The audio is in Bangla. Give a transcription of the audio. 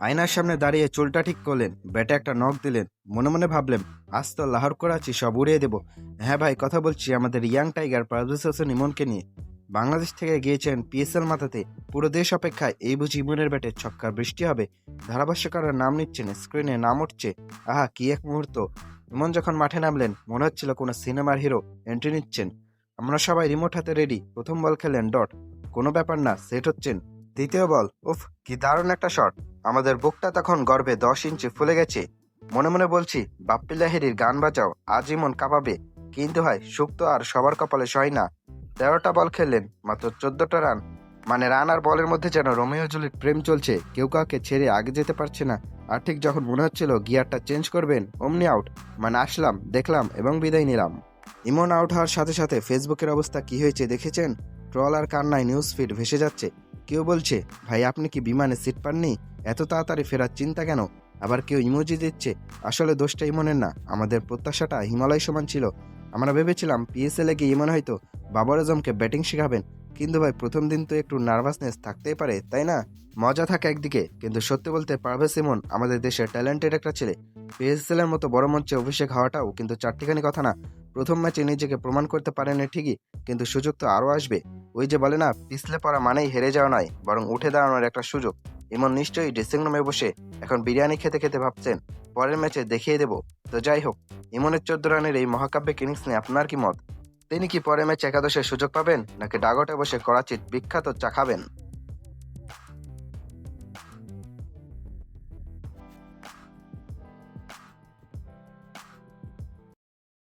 আয়নার সামনে দাঁড়িয়ে চুলটা ঠিক করলেন, ব্যাটে একটা নক দিলেন। মনে মনে ভাবলেন, আজ তো লাহোর করাচি সব উড়িয়ে দেব। হ্যাঁ ভাই, কথা বলছি আমাদের ইয়াং টাইগার পারভেজ হোসেন ইমনকে নিয়ে। বাংলাদেশ থেকে গিয়েছেন পিএসএল মাথাতে। পুরো দেশ অপেক্ষায়, এই বুঝি ইমনের ব্যাটে ছক্কার বৃষ্টি হবে। ধারাভাষ্যকারের নাম নিচ্ছেন, স্ক্রিনে নাম উঠছে। আহা, কি এক মুহূর্ত! ইমন যখন মাঠে নামলেন, মনে হচ্ছিল কোনো সিনেমার হিরো এন্ট্রি নিচ্ছেন। আমরা সবাই রিমোট হাতে রেডি। প্রথম বল খেলেন ডট, কোনো ব্যাপার না, সেট হচ্ছেন। দ্বিতীয় বল, উফ কি দারুণ একটা শট! আমাদের বুকটা তখন গর্বে 10 ইঞ্চি ফুলে গেছে। মনে মনে বলছি, বাপ্পি লাহিড়ীর গান বাজাও, আজ ইমন কাঁপাবে। কিন্তু হয়, সুখ তো আর সবার কপালে সয় না। 13টা বল খেললেন, মাত্র 14টা রান। মানে রান আর বলের মধ্যে যেন রোমিও জুলির প্রেম চলছে, কেউ কাউকে ছেড়ে আগে যেতে পারছে না। আর ঠিক যখন মনে হচ্ছিল গিয়ারটা চেঞ্জ করবেন, অমনি আউট। মানে আসলাম, দেখলাম এবং বিদায় নিলাম। ইমন আউট হওয়ার সাথে সাথে ফেসবুকের অবস্থা কি হয়েছে দেখেছেন? ট্রল আর কান্নায় নিউজ ফিড ভেসে যাচ্ছে। কেউ বলছে, ভাই আপনি কি বিমানে সিট পাননি? এত তাড়াতাড়ি ফেরার চিন্তা কেন? আবার কেউ ইমোজি দিচ্ছে। আসলে দোষটা ইমনের না, আমাদের প্রত্যাশাটা হিমালয় সমান ছিল। আমরা ভেবেছিলাম পিএসএল এ গিয়ে ইমন হয়তো বাবর আজমকে ব্যাটিং শেখাবেন। কিন্তু ভাই, প্রথম দিন তো একটু নার্ভাসনেস থাকতেই পারে, তাই না? মজা থাকে একদিকে, কিন্তু সত্যি বলতে পারভেজ ইমন আমাদের দেশের ট্যালেন্টেড একটা ছেলে। পিএসএল এর মতো বড় মঞ্চে অভিষেক হওয়াটাও কিন্তু চারটিখানি কথা না। প্রথম ম্যাচে নিজেকে প্রমাণ করতে পারেনি ঠিকই, কিন্তু সুযোগ তো আরও আসবে। ওই যে বলে না, পিছলে পড়া মানেই হেরে যাওয়া নয়, বরং উঠে দাঁড়ানোর একটা সুযোগ। ইমন নিশ্চয়ই ড্রেসিং রুমে বসে এখন বিরিয়ানি খেতে খেতে ভাবছেন, পরের ম্যাচে দেখিয়ে দেব। তো যাই হোক, ইমনের 14 রানের এই মহাকাব্যিক ইনিংস নিয়ে আপনার কি মত? তিনি কি পরের ম্যাচে একাদশের সুযোগ পাবেন, নাকি ডাগটে বসে করাচির বিখ্যাত চা খাবেন?